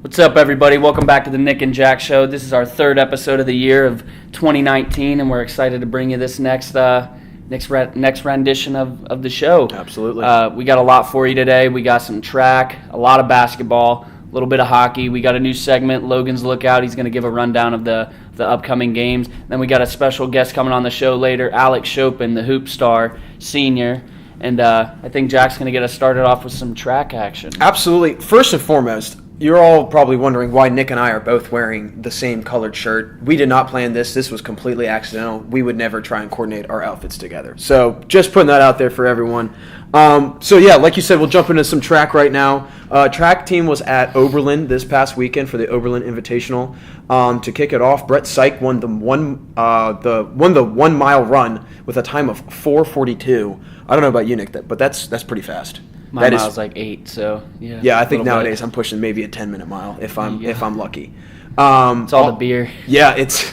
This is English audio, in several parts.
What's up, everybody? Welcome back to the Nick and Jack Show. This is our third episode of the year of 2019, and we're excited to bring you this next rendition of the show. Absolutely. We got a lot for you today. We got some track, a lot of basketball, a little bit of hockey. We got a new segment, Logan's Lookout. He's going to give a rundown of the upcoming games. Then we got a special guest coming on the show later, Alex Chopin, the hoop star, senior. And I think Jack's going to get us started off with some track action. Absolutely. First and foremost, you're all probably wondering why Nick and I are both wearing the same colored shirt. We did not plan this. This was completely accidental. We would never try and coordinate our outfits together. So just putting that out there for everyone. Like you said, we'll jump into some track right now. Track team was at Oberlin this past weekend for the Oberlin Invitational. To kick it off, Brett Syke won the 1 mile run with a time of 4:42. I don't know about you, Nick, but that's pretty fast. My mile's like 8, so yeah. Yeah, I think nowadays I'm pushing maybe a 10-minute mile if I'm lucky. It's all the beer. Yeah, it's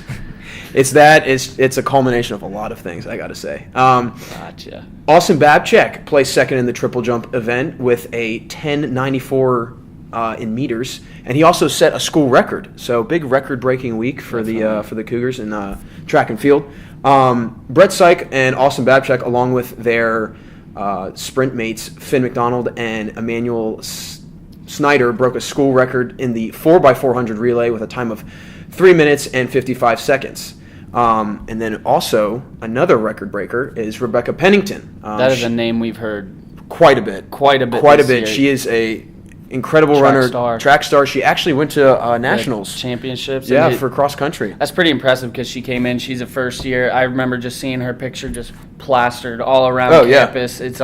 a culmination of a lot of things, I got to say. Gotcha. Austin Babchek placed second in the triple jump event with a 10.94 in meters, and he also set a school record. So big record-breaking week for the Cougars in track and field. Brett Syke and Austin Babchek, along with their sprint mates Finn McDonald and Emmanuel Snyder, broke a school record in the 4x400 relay with a time of 3 minutes and 55 seconds. And then also another record breaker is Rebecca Pennington. That is a name we've heard quite a bit. Year. She is a incredible track star. She actually went to nationals championships. Yeah, for cross country. That's pretty impressive because she came in. She's a first year. I remember just seeing her picture just plastered all around campus. Yeah. It's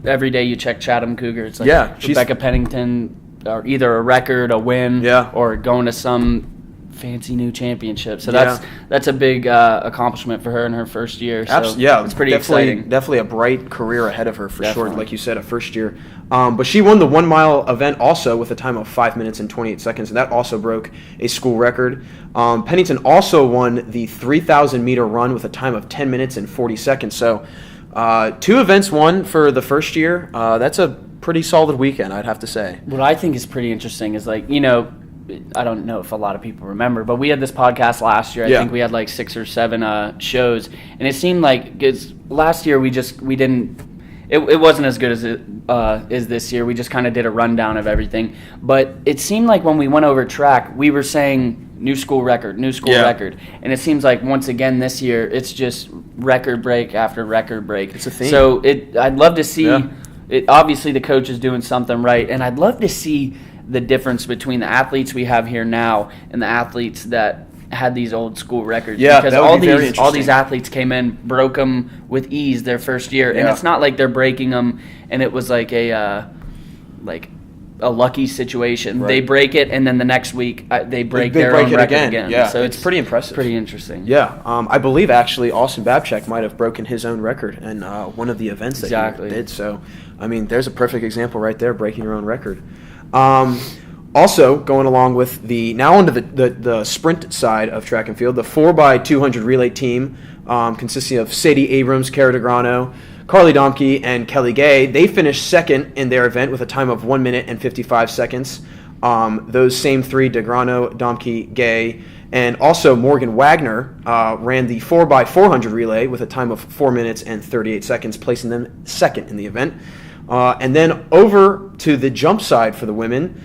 every day you check Chatham Cougar. It's like Rebecca Pennington, or either a record, a win, or going to some fancy new championship. So that's a big accomplishment for her in her first year. So it's pretty exciting. Definitely a bright career ahead of her for sure. Like you said, a first year. But she won the 1 mile event also with a time of 5 minutes and 28 seconds, and that also broke a school record. Pennington also won the 3,000 meter run with a time of 10 minutes and 40 seconds. So 2 events won for the first year. That's a pretty solid weekend, I'd have to say. What I think is pretty interesting is I don't know if a lot of people remember, but we had this podcast last year. I think we had like 6 or 7 shows, and it seemed like last year we didn't. It wasn't as good as it is this year. We just kind of did a rundown of everything, but it seemed like when we went over track, we were saying new school record, and it seems like once again this year it's just record break after record break. It's a theme. So I'd love to see. It obviously the coach is doing something right, and I'd love to see the difference between the athletes we have here now and the athletes that had these old school records. Yeah, because that would be very interesting. all these athletes came in, broke them with ease their first year, and it's not like they're breaking them and it was like a lucky situation. Right. They break it, and then the next week they break their own record again. Yeah, so it's pretty impressive. Pretty interesting. Yeah, I believe actually Austin Babchek might have broken his own record in one of the events that he did. So, I mean, there's a perfect example right there, breaking your own record. Also, going along with now onto the sprint side of track and field, the 4x200 relay team consisting of Sadie Abrams, Cara DeGrano, Carly Domke, and Kelly Gay, they finished second in their event with a time of 1 minute and 55 seconds. Those same 3, DeGrano, Domke, Gay, and also Morgan Wagner ran the 4x400 relay with a time of 4 minutes and 38 seconds, placing them second in the event. And then over to the jump side for the women,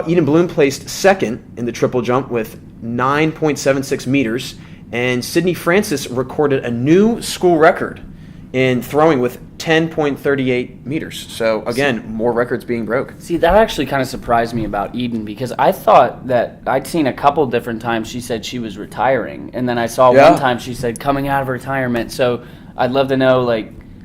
Eden Bloom placed second in the triple jump with 9.76 meters, and Sydney Francis recorded a new school record in throwing with 10.38 meters. So, again, more records being broke. See, that actually kind of surprised me about Eden, because I thought that I'd seen a couple different times she said she was retiring, and then I saw one time she said coming out of retirement. So I'd love to know,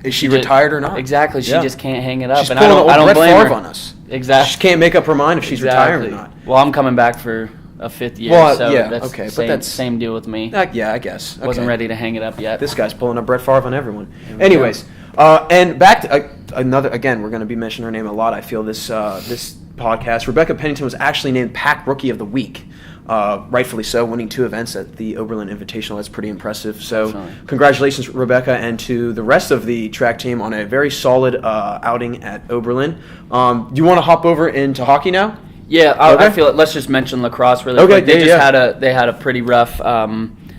is she retired or not? Exactly. She just can't hang it up. She's pulling I don't blame her on us. Exactly. She can't make up her mind if she's retiring or not. Well, I'm coming back for a 5th year, that's the same deal with me. I guess. Okay. Wasn't ready to hang it up yet. This guy's pulling a Brett Favre on everyone. Anyways, and back to another. Again, we're going to be mentioning her name a lot. I feel this podcast. Rebecca Pennington was actually named PAC Rookie of the Week. Rightfully so, winning 2 events at the Oberlin Invitational. That's pretty impressive. So Definitely. Congratulations, Rebecca, and to the rest of the track team on a very solid outing at Oberlin. Do you want to hop over into hockey now? Yeah, I feel it. Let's just mention lacrosse really quick. They had a pretty rough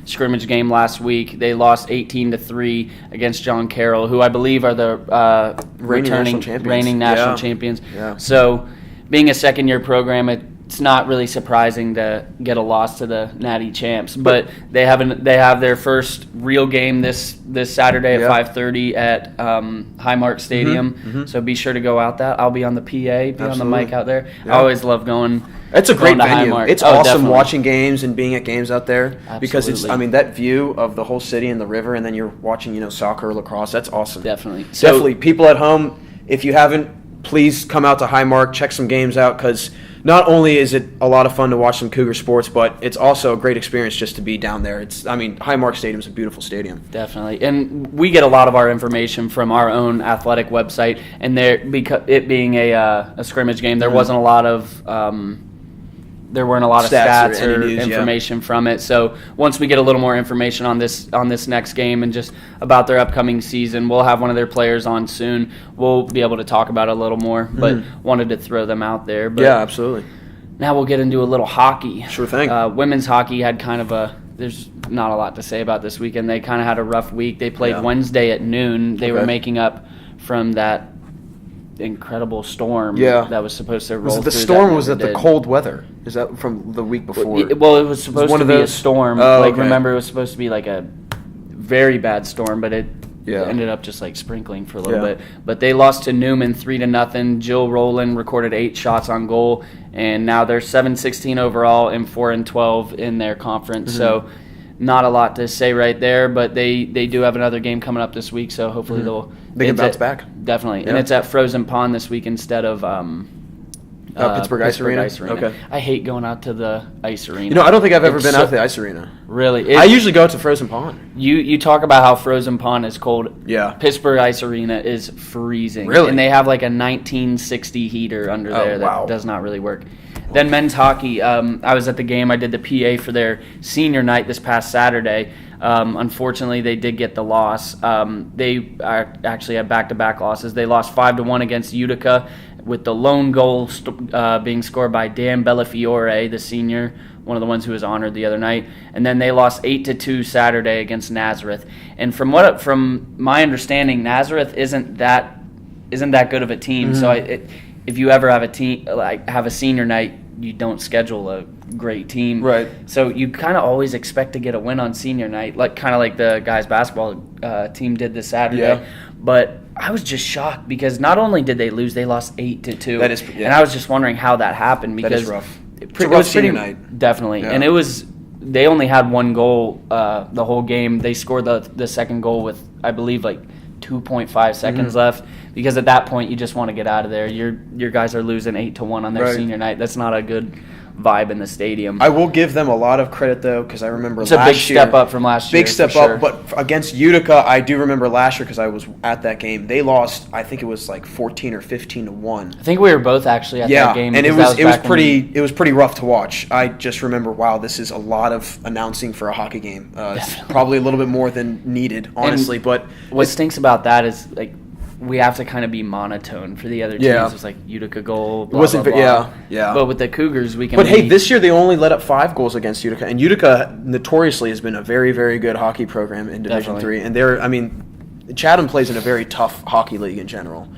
scrimmage game last week. They lost 18-3 against John Carroll, who I believe are the reigning national champions. Yeah. So, being a second-year program, it's not really surprising to get a loss to the Natty champs. But they have their first real game this Saturday at 5:30 at Highmark Stadium. Mm-hmm. So be sure to go out that. I'll be on the PA, on the mic out there. Yeah. I always love going. It's a great venue. It's awesome definitely. Watching games and being at games out there. Absolutely. Because that view of the whole city and the river, and then you're watching, soccer or lacrosse. That's awesome. Definitely. Definitely. People at home, if you haven't, please come out to Highmark, check some games out, because not only is it a lot of fun to watch some Cougar sports, but it's also a great experience just to be down there. Highmark Stadium is a beautiful stadium. Definitely. And we get a lot of our information from our own athletic website, and because it being a scrimmage game, there wasn't a lot of there weren't a lot of stats or information from it. So once we get a little more information on this next game and just about their upcoming season, we'll have one of their players on soon. We'll be able to talk about it a little more, but wanted to throw them out there. But yeah, absolutely. Now we'll get into a little hockey. Sure thing. Women's hockey had there's not a lot to say about this weekend. They kind of had a rough week. They played Wednesday at noon. They were making up from that incredible storm that was supposed to roll through. Was it the storm or was it the cold weather? Is that from the week before? Well, it was supposed to be a storm. Remember, it was supposed to be like a very bad storm, but it ended up just like sprinkling for a little bit. But they lost to Newman 3-0. Jill Rowland recorded 8 shots on goal, and now they're 7-16 overall and 4-12 in their conference. Mm-hmm. So not a lot to say right there, but they do have another game coming up this week, so hopefully they can bounce back. Definitely. Yeah. And it's at Frozen Pond this week instead of Pittsburgh Ice Arena. Okay. I hate going out to the ice arena. I don't think I've ever been out to the ice arena. Really? I usually go to Frozen Pond. You talk about how Frozen Pond is cold. Yeah. Pittsburgh Ice Arena is freezing. Really? And they have like a 1960 heater under there that does not really work. Then men's hockey. I was at the game. I did the PA for their senior night this past Saturday. Unfortunately, they did get the loss. They actually had back-to-back losses. They lost 5-1 against Utica, with the lone goal being scored by Dan Bellafiore, the senior, one of the ones who was honored the other night. And then they lost 8-2 Saturday against Nazareth. And from my understanding, Nazareth isn't that good of a team. Mm-hmm. So if you ever have a team have a senior night, you don't schedule a great team. Right. So you kind of always expect to get a win on senior night, like the guys basketball team did this Saturday. Yeah. But I was just shocked because not only did they lose, they lost 8-2. That is, and I was just wondering how that happened because that is rough. It was senior night. Definitely, and they only had one goal the whole game. They scored the second goal with, I believe, like 2.5 seconds left, because at that point you just want to get out of there. Your guys are losing 8-1 on their senior night. That's not a good vibe in the stadium. I will give them a lot of credit though, because I remember it's a big step up from last year. Big step up, but against Utica, I do remember last year because I was at that game. They lost, I think it was like 14 or 15-1. I think we were both actually at that game. And it was pretty rough to watch. I just remember, wow, this is a lot of announcing for a hockey game. It's probably a little bit more than needed, honestly. But what stinks about that is we have to kind of be monotone for the other teams. Yeah. It's like Utica goal, blah, it wasn't, blah, blah. Yeah. But with the Cougars, we can. But hey, this year they only let up 5 goals against Utica, and Utica notoriously has been a very, very good hockey program in Division III. And Chatham plays in a very tough hockey league in general,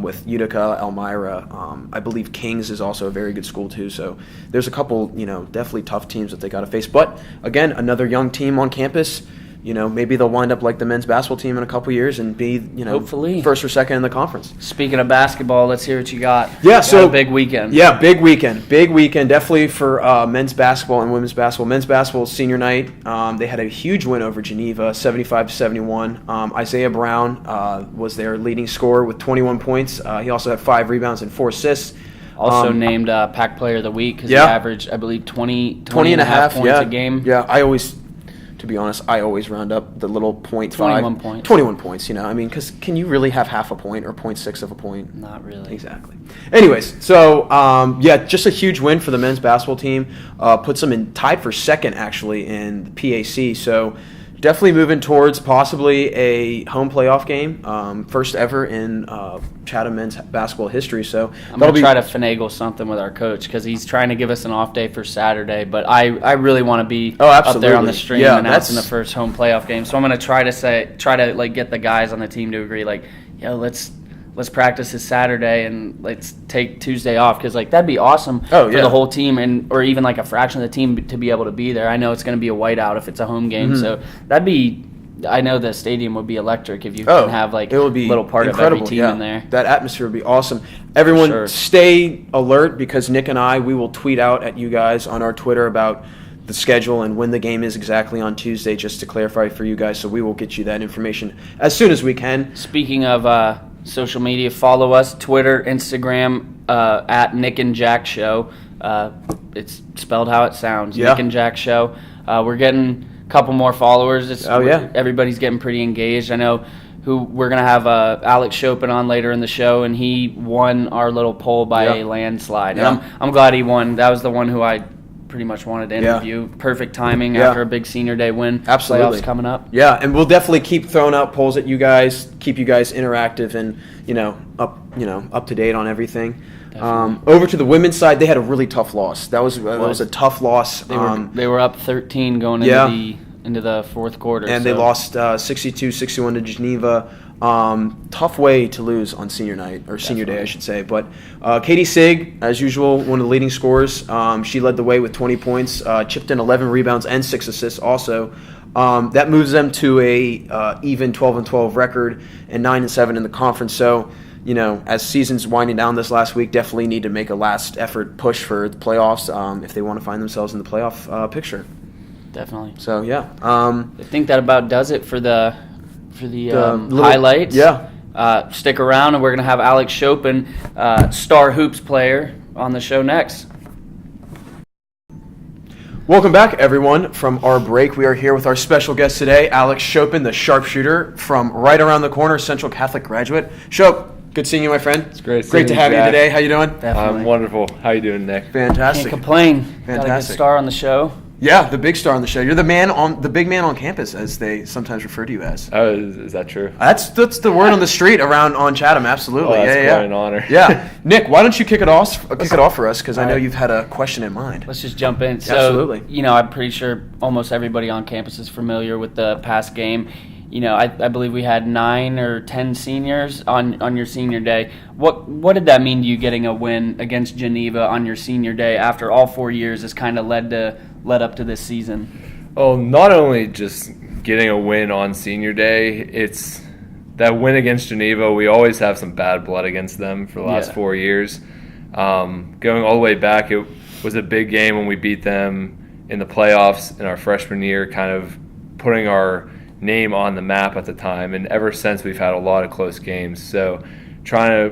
with Utica, Elmira. I believe Kings is also a very good school too. So there's a couple, definitely tough teams that they got to face. But again, another young team on campus. Maybe they'll wind up like the men's basketball team in a couple years and be, hopefully first or second in the conference. Speaking of basketball, let's hear what you got. Yeah, so big weekend. Yeah, big weekend. Big weekend, definitely for men's basketball and women's basketball. Men's basketball senior night, they had a huge win over Geneva, 75-71. Isaiah Brown was their leading scorer with 21 points. He also had 5 rebounds and 4 assists. Also named PAC Player of the Week because he averaged, I believe, 20 and a half points a game. Yeah, to be honest, I always round up the little 0.5. 21 points. 21 points, because can you really have half a point or 0.6 of a point? Not really. Exactly. Anyways, so, just a huge win for the men's basketball team. Puts them tied for second, actually, in the PAC. So, definitely moving towards possibly a home playoff game, first ever in Chatham men's basketball history. So I'm going to try to finagle something with our coach because he's trying to give us an off day for Saturday. But I really want to be up there on the stream announcing the first home playoff game. So I'm going to try to like get the guys on the team to agree, like, let's practice this Saturday and let's take Tuesday off because like that'd be awesome for the whole team or even like a fraction of the team to be able to be there. I know it's going to be a whiteout if it's a home game, so that'd be. I know the stadium would be electric if you can have like a little part incredible. Of every team in there. That atmosphere would be awesome. Everyone, stay alert because Nick and we will tweet out at you guys on our Twitter about the schedule and when the game is exactly on Tuesday, just to clarify for you guys. So we will get you that information as soon as we can. Speaking of social media, follow us, Twitter, Instagram, at Nick and Jack Show. It's spelled how it sounds, Nick and Jack Show. We're getting a couple more followers. Everybody's getting pretty engaged. I know who we're going to have Alex Chopin on later in the show, and he won our little poll by a landslide. And I'm glad he won. That was the one who I pretty much wanted to interview. Perfect timing after a big senior day win. Absolutely. Playoffs coming up. Yeah, and we'll definitely keep throwing out polls at you guys, keep you guys interactive and up to date on everything. Over to the women's side, they had a really tough loss. That was a tough loss. They were up 13 going into the fourth quarter, and they lost 62-61 to Geneva. Tough way to lose on senior night, or senior day, I should say. But Katie Sig, as usual, one of the leading scorers. She led the way with 20 points, chipped in 11 rebounds and 6 assists also. That moves them to a even 12-12 record and 9-7 in the conference. So, as season's winding down this last week, definitely need to make a last effort push for the playoffs if they want to find themselves in the playoff picture. Definitely. So, I think that about does it for the highlights. Yeah. Stick around, and we're going to have Alex Chopin, star hoops player, on the show next. Welcome back, everyone, from our break. We are here with our special guest today, Alex Chopin, the sharpshooter from right around the corner, Central Catholic graduate. Shop, good seeing you, my friend. It's great to have you today. How you doing? Definitely. I'm wonderful. How you doing, Nick? Fantastic. Can't complain. Fantastic. Got a good star on the show. Yeah, the big star on the show. You're the big man on campus, as they sometimes refer to you as. Oh, is that true? That's the word on the street around on Chatham. Absolutely. Well, that's quite an honor. Yeah, Nick, why don't you kick it off for us? Because I know you've had a question in mind. Let's just jump in. So, absolutely. I'm pretty sure almost everybody on campus is familiar with the past game. I believe we had 9 or 10 seniors on your senior day. What did that mean to you, getting a win against Geneva on your senior day after all 4 years has kind of led up to this season? Well, not only just getting a win on senior day, it's that win against Geneva. We always have some bad blood against them for the last 4 years. Going all the way back, it was a big game when we beat them in the playoffs in our freshman year, kind of putting our name on the map at the time, and ever since we've had a lot of close games. So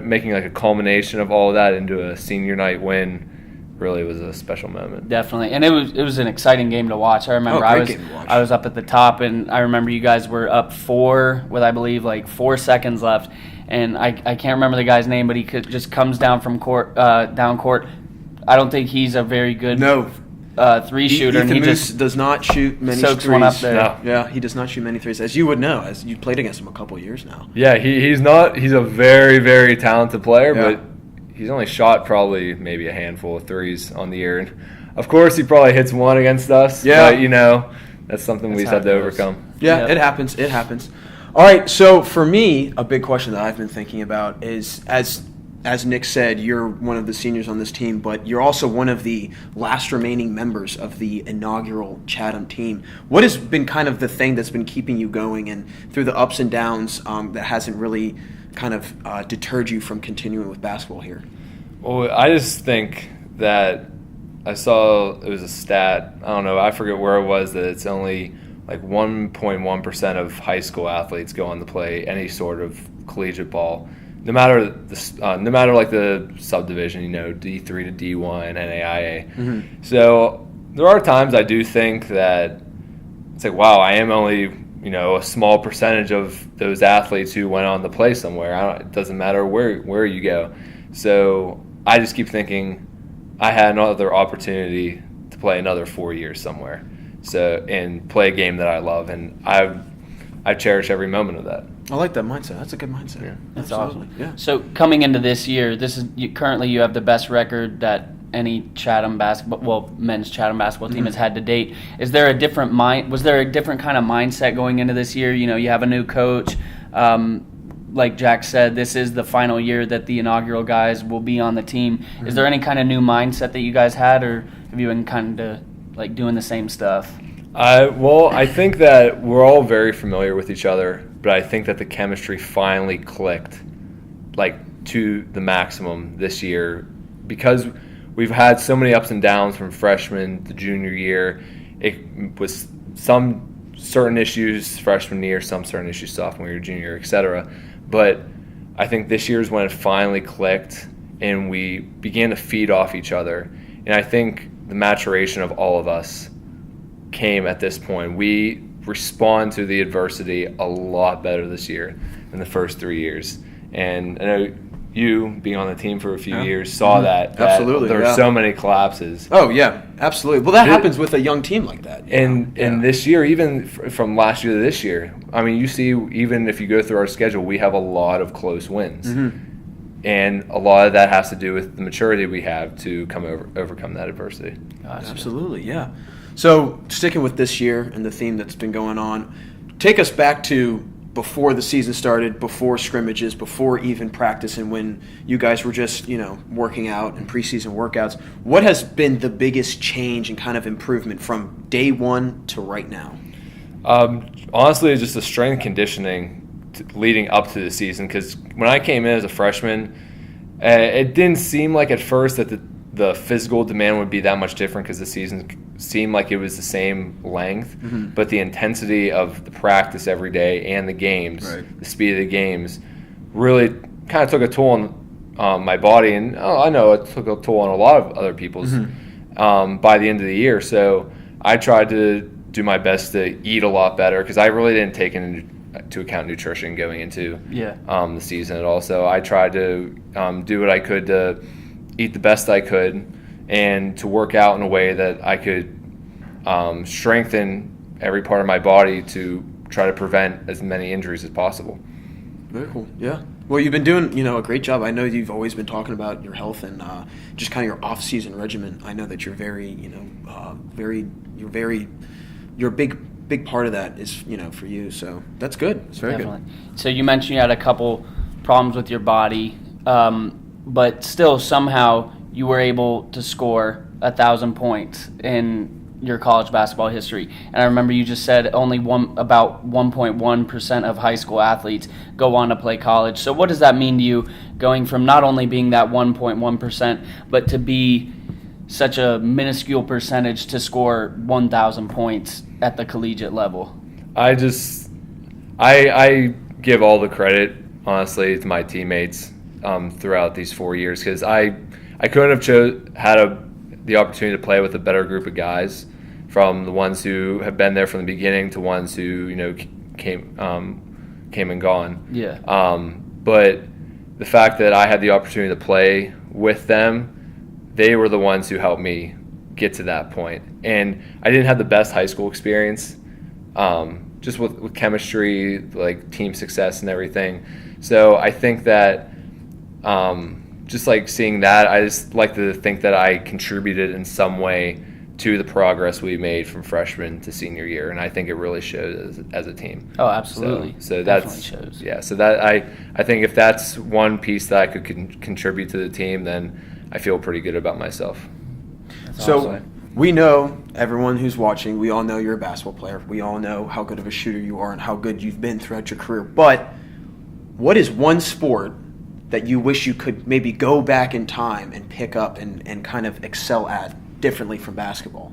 making like a culmination of all of that into a senior night win really was a special moment. Definitely. And it was an exciting game to watch. I remember I was up at the top, and I remember you guys were up 4 with, I believe, like 4 seconds left, and I can't remember the guy's name, but he just comes down from down court. I don't think he's a very good three shooter. Ethan Moose does not shoot many threes. One up there. No. Yeah, he does not shoot many threes, as you would know, as you played against him a couple of years now. Yeah, he's a very, very talented player, but he's only shot probably maybe a handful of threes on the year. And of course, he probably hits one against us. Yeah. But, that's something we just have to overcome. Yeah, it happens. It happens. All right, so for me, a big question that I've been thinking about is, as Nick said, you're one of the seniors on this team, but you're also one of the last remaining members of the inaugural Chatham team. What has been kind of the thing that's been keeping you going, and through the ups and downs that hasn't really kind of deterred you from continuing with basketball here? Well, I just think that I saw it was a stat, I don't know, I forget where it was, that it's only like 1.1% of high school athletes go on to play any sort of collegiate ball. No matter like the subdivision, D3 to D1, NAIA. Mm-hmm. So there are times I do think that it's like, wow, I am only a small percentage of those athletes who went on to play somewhere. It doesn't matter where you go. So I just keep thinking I had another opportunity to play another 4 years somewhere. and play a game that I love, and I cherish every moment of that. I like that mindset. That's a good mindset. Yeah. That's Absolutely. awesome. Yeah. So coming into this year, currently you have the best record that any Chatham men's Chatham basketball team has had to date. Was there a different kind of mindset going into this year? You have a new coach. Like Jack said, this is the final year that the inaugural guys will be on the team. Mm-hmm. Is there any kind of new mindset that you guys had, or have you been kind of like doing the same stuff? Well, I think that we're all very familiar with each other, but I think that the chemistry finally clicked, like, to the maximum this year, because we've had so many ups and downs from freshman to junior year. It was some certain issues freshman year, some certain issues sophomore year, junior year, etc. But I think this year is when it finally clicked and we began to feed off each other. And I think the maturation of all of us came at this point. We respond to the adversity a lot better this year than the first 3 years. And I know you, being on the team for a few years, saw that absolutely. There were so many collapses. Oh, yeah, absolutely. Well, that happens with a young team like that. And this year, even from last year to this year, I mean, you see, even if you go through our schedule, we have a lot of close wins. Mm-hmm. And a lot of that has to do with the maturity we have to overcome that adversity. Gotcha. Absolutely, yeah. So sticking with this year and the theme that's been going on, take us back to before the season started, before scrimmages, before even practice, and when you guys were just, working out and preseason workouts. What has been the biggest change and kind of improvement from day one to right now? Honestly, it's just the strength conditioning leading up to the season, because when I came in as a freshman, it didn't seem like at first that the physical demand would be that much different, because the season seemed like it was the same length, mm-hmm. but the intensity of the practice every day and the games, right. The speed of the games, really kind of took a toll on my body, and I know it took a toll on a lot of other people's mm-hmm. By the end of the year. So I tried to do my best to eat a lot better, because I really didn't take into account nutrition going into the season at all. So I tried to do what I could to eat the best I could, and to work out in a way that I could strengthen every part of my body to try to prevent as many injuries as possible. Very cool. Yeah. Well, you've been doing, a great job. I know you've always been talking about your health and just kind of your off-season regimen. I know that you're you're a big part of that is, for you. So that's good. It's very good. So you mentioned you had a couple problems with your body, but still somehow you were able to score 1,000 points in your college basketball history. And I remember you just said only about 1.1% of high school athletes go on to play college. So what does that mean to you, going from not only being that 1.1%, but to be such a minuscule percentage to score 1,000 points at the collegiate level? I give all the credit, honestly, to my teammates throughout these 4 years, because I couldn't have had the opportunity to play with a better group of guys, from the ones who have been there from the beginning to ones who came and gone. Yeah. But the fact that I had the opportunity to play with them, they were the ones who helped me get to that point. And I didn't have the best high school experience, just with chemistry, like team success and everything. So I think that just like seeing that, I just like to think that I contributed in some way to the progress we made from freshman to senior year, and I think it really shows as a team. Oh, absolutely. So that's shows. Yeah. So that I think if that's one piece that I could contribute to the team, then I feel pretty good about myself. So awesome. We know, everyone who's watching, we all know you're a basketball player. We all know how good of a shooter you are and how good you've been throughout your career. But what is one sport that you wish you could maybe go back in time and pick up and kind of excel at differently from basketball?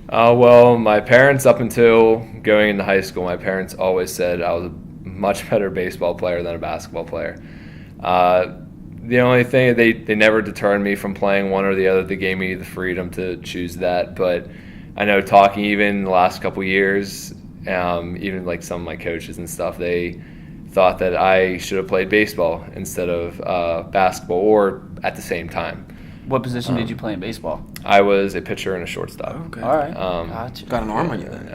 Well, my parents, up until going into high school, my parents always said I was a much better baseball player than a basketball player. The only thing, they never deterred me from playing one or the other. They gave me the freedom to choose that. But I know, talking even the last couple years, even like some of my coaches and stuff, they thought that I should have played baseball instead of basketball, or at the same time. What position did you play in baseball? I was a pitcher and a shortstop. Oh, okay. All right. Gotcha. Got an arm on you then.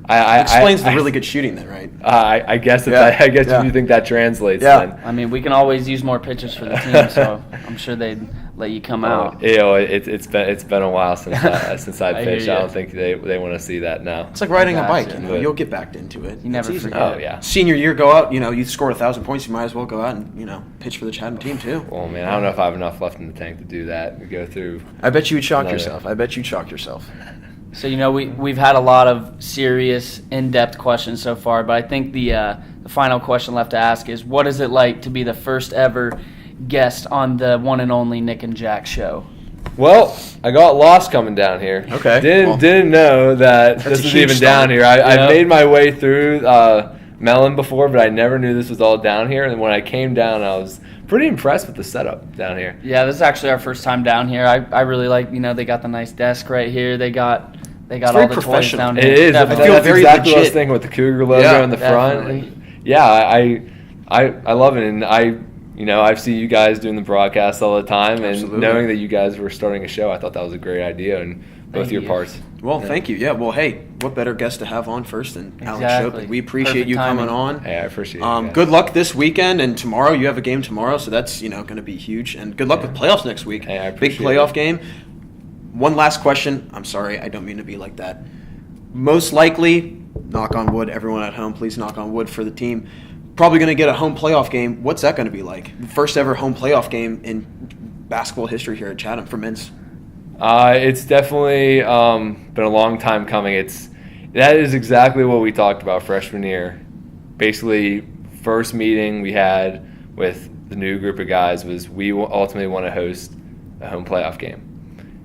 Explains the really good shooting then, right? I guess if you think that translates, then. I mean, we can always use more pitchers for the team, so I'm sure they'd let you come out. It's been a while since I pitched. I don't think they want to see that now. It's like riding a bike. You'll get back into it. You never forget. Oh yeah. Senior year, go out. You scored 1,000 points. You might as well go out and pitch for the Chatham team too. Well, man, I don't know if I have enough left in the tank to do that. To go through. I bet you would shock yourself. So we've had a lot of serious, in-depth questions so far, but I think the final question left to ask is, what is it like to be the first ever guest on the one and only Nick and Jack show? Well, I got lost coming down here. Okay. Didn't know that this was even down here. I made my way through Mellon before, but I never knew this was all down here. And when I came down, I was pretty impressed with the setup down here. Yeah, this is actually our first time down here. I really like, they got the nice desk right here. They got all the toys down here. It is. Definitely. I feel very exactly legit. what I was thinking with the Cougar logo in the definitely. front. Yeah, I love it, and I've seen you guys doing the broadcast all the time, and Absolutely. knowing that you guys were starting a show, I thought that was a great idea, and both your parts. Well, thank you. Yeah. Well, hey, what better guest to have on first than Alex Exactly. Shopin? We appreciate Perfect you timing. coming on. Hey, I appreciate it. Good luck this weekend and tomorrow. You have a game tomorrow, so that's going to be huge. And good luck with playoffs next week. Hey, I Big appreciate playoff it. game. One last question. I'm sorry, I don't mean to be like that. Most likely, knock on wood, everyone at home, please knock on wood for the team. Probably going to get a home playoff game. What's that going to be like? First ever home playoff game in basketball history here at Chatham for men's. It's definitely been a long time coming. That is exactly what we talked about freshman year. Basically, first meeting we had with the new group of guys was we ultimately want to host a home playoff game.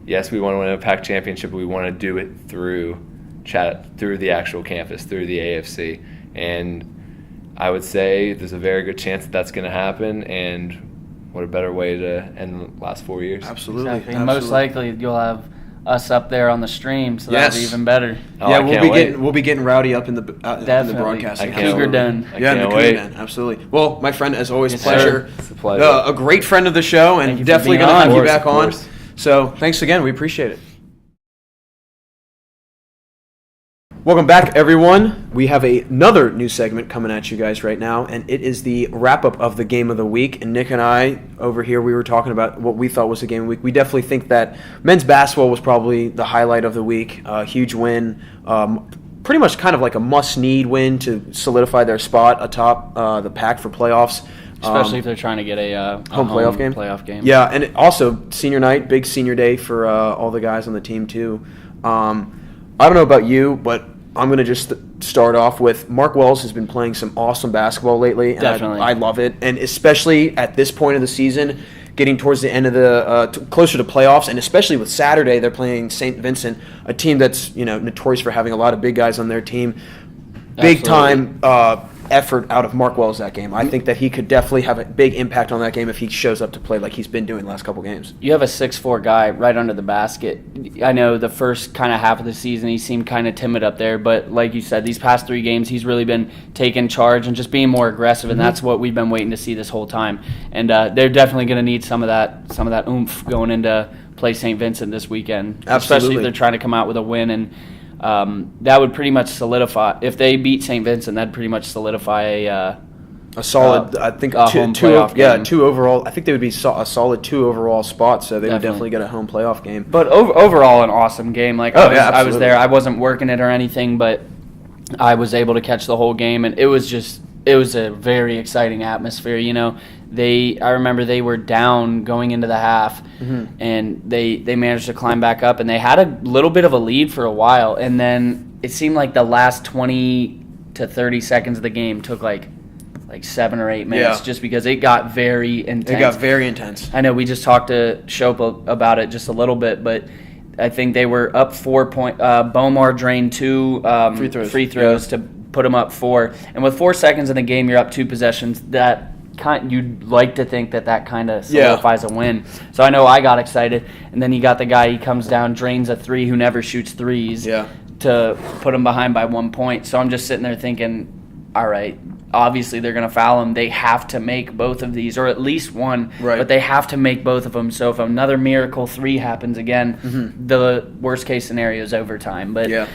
Yes, we want to win a PAC championship, but we want to do it through the actual campus, through the AFC. And I would say there's a very good chance that that's going to happen, and what a better way to end the last 4 years. Absolutely. Exactly. Most likely you'll have us up there on the stream, so that'll be even better. We'll be getting rowdy up in the broadcasting. Cougar Den. Yeah, the Cougar Den. Absolutely. Well, my friend, as always, pleasure. It's a pleasure. A great friend of the show, and definitely going to have you back on. So thanks again. We appreciate it. Welcome back, everyone. We have another new segment coming at you guys right now, and it is the wrap-up of the Game of the Week. And Nick and I, over here, we were talking about what we thought was the Game of the Week. We definitely think that men's basketball was probably the highlight of the week. Huge win. Pretty much kind of like a must-need win to solidify their spot atop the PAC for playoffs. Especially if they're trying to get a home playoff game. Yeah, and also senior night, big senior day for all the guys on the team, too. I don't know about you, but I'm going to just start off with Mark Wells has been playing some awesome basketball lately. And Definitely. I love it. And especially at this point of the season, getting towards the end of the closer to playoffs, and especially with Saturday, they're playing St. Vincent, a team that's notorious for having a lot of big guys on their team. Big time effort out of Mark Wells that game. I think that he could definitely have a big impact on that game if he shows up to play like he's been doing the last couple games. You have a 6'4" guy right under the basket. I know the first kind of half of the season he seemed kind of timid up there, but like you said, these past 3 games he's really been taking charge and just being more aggressive, and that's what we've been waiting to see this whole time. And they're definitely going to need some of that oomph going into play St. Vincent this weekend, especially if they're trying to come out with a win. And that would pretty much solidify, if they beat St. Vincent, that'd pretty much solidify a solid, I think, home playoff game. 2 overall. I think they would be a solid 2 overall spot, so they would definitely get a home playoff game. But overall, an awesome game. Like I was there. I wasn't working it or anything, but I was able to catch the whole game, and it was a very exciting atmosphere. I remember they were down going into the half, and they managed to climb back up, and they had a little bit of a lead for a while, and then it seemed like the last 20 to 30 seconds of the game took like 7 or 8 minutes, just because it got very intense. I know we just talked to Shopa about it just a little bit, but I think they were up 4 point. Bomar drained 2 free throws to put them up 4, and with 4 seconds in the game, you're up 2 possessions. You'd like to think that kind of solidifies a win. So I know I got excited, and then you got the guy, he comes down, drains a 3 who never shoots threes to put him behind by 1 point. So I'm just sitting there thinking, all right, obviously they're going to foul them. They have to make both of these, or at least one, right. But they have to make both of them. So if another miracle 3 happens again, the worst case scenario is overtime. But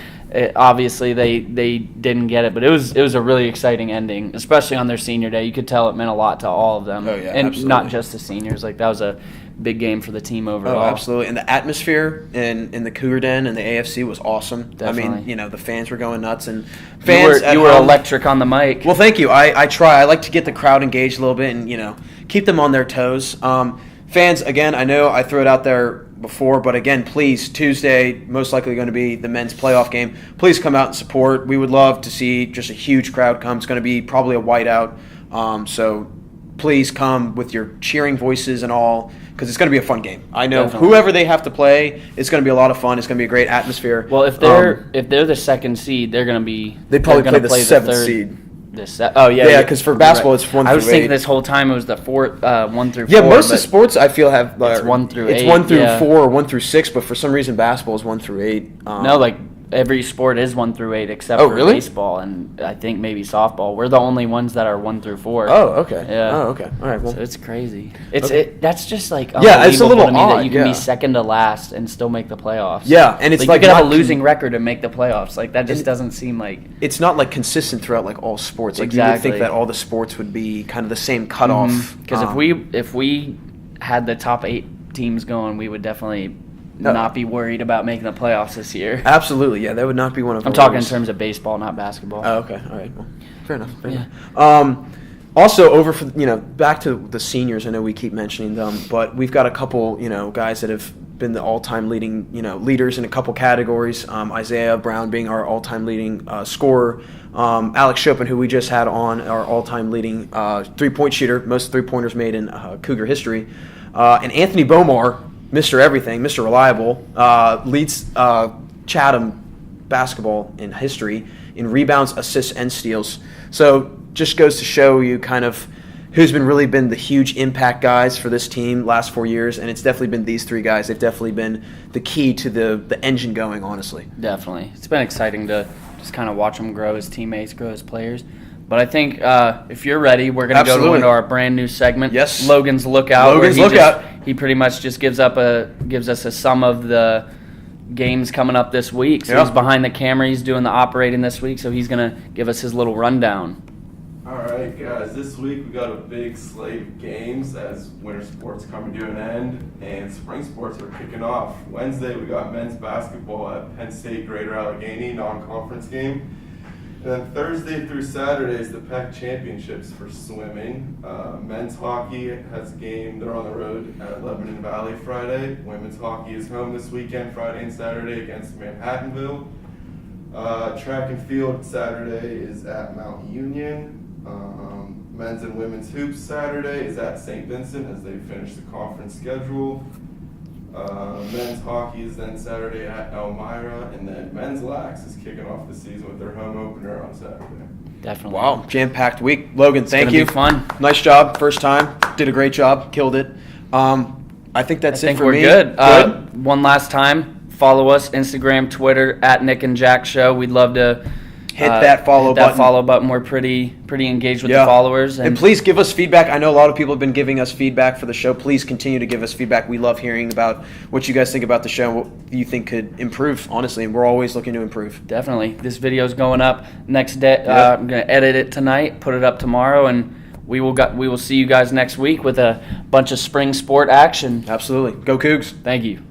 obviously they didn't get it. But it was a really exciting ending, especially on their senior day. You could tell it meant a lot to all of them, and absolutely. Not just the seniors. Like that was a big game for the team overall. Oh, absolutely. And the atmosphere in the Cougar Den and the AFC was awesome. Definitely. I mean, the fans were going nuts. And fans you were electric on the mic. Well, thank you. I try. I like to get the crowd engaged a little bit and, keep them on their toes. Fans, again, I know I threw it out there before, but again, please, Tuesday, most likely going to be the men's playoff game. Please come out and support. We would love to see just a huge crowd come. It's going to be probably a whiteout. So please come with your cheering voices and all, because it's going to be a fun game. I know whoever they have to play, it's going to be a lot of fun. It's going to be a great atmosphere. Well, if they're the second seed, they're going to be. They probably play the 7th seed. Yeah, because for basketball it's 1 through 8. I was thinking this whole time it was the 1 through 4. Yeah, most of sports I feel have it's 1 through 8. It's 1 through 4 or 1 through 6, but for some reason basketball is 1 through 8. No, like every sport is 1 through 8 except for baseball and I think maybe softball. We're the only ones that are 1 through 4. Oh, okay. Yeah. Oh, okay. All right. Well, so it's crazy. That's just like it's a little to me odd, that you can be second to last and still make the playoffs. Yeah, and it's like you could have a losing record and make the playoffs. Like that just doesn't seem like it's not like consistent throughout like all sports. Like you would think that all the sports would be kind of the same cutoff. Because if we had the top 8 teams going, we would definitely not be worried about making the playoffs this year. Absolutely, yeah, that would not be one of. I'm talking in terms of baseball, not basketball. Oh, okay, all right, well, fair enough. Also, over for back to the seniors. I know we keep mentioning them, but we've got a couple guys that have been the all-time leading leaders in a couple categories. Isaiah Brown being our all-time leading scorer. Alex Chopin, who we just had on, our all-time leading three-point shooter, most three-pointers made in Cougar history, and Anthony Bomar, Mr. Everything, Mr. Reliable, leads Chatham basketball in history in rebounds, assists, and steals. So just goes to show you kind of who's really been the huge impact guys for this team last 4 years, and it's definitely been these 3 guys. They've definitely been the key to the engine going, honestly. Definitely. It's been exciting to just kind of watch them grow as teammates, grow as players. But I think if you're ready, we're going to go into our brand new segment. Yes. Logan's Lookout. Logan's Lookout. He pretty much just gives us a sum of the games coming up this week. So he's behind the camera. He's doing the operating this week. So he's going to give us his little rundown. All right, guys. This week we got a big slate of games as winter sports coming to an end and spring sports are kicking off. Wednesday we got men's basketball at Penn State Greater Allegheny, non-conference game. And then Thursday through Saturday is the PEC Championships for swimming. Men's hockey has a game. They're on the road at Lebanon Valley Friday. Women's hockey is home this weekend, Friday and Saturday against Manhattanville. Track and field Saturday is at Mount Union. Men's and women's hoops Saturday is at St. Vincent as they finish the conference schedule. Men's hockey is then Saturday at Elmira, and then men's lax is kicking off the season with their home opener on Saturday. Definitely. Wow, jam-packed week. Logan, thank you. It's going to be fun. Nice job, first time. Did a great job, killed it. I think that's it for me. We're good. One last time, follow us, Instagram, Twitter, at Nick and Jack Show. We'd love to hit that follow button. We're pretty engaged with the followers. And please give us feedback. I know a lot of people have been giving us feedback for the show. Please continue to give us feedback. We love hearing about what you guys think about the show and what you think could improve, honestly. And we're always looking to improve. Definitely. This video's going up next day. I'm going to edit it tonight, put it up tomorrow, and we will see you guys next week with a bunch of spring sport action. Absolutely. Go Cougs. Thank you.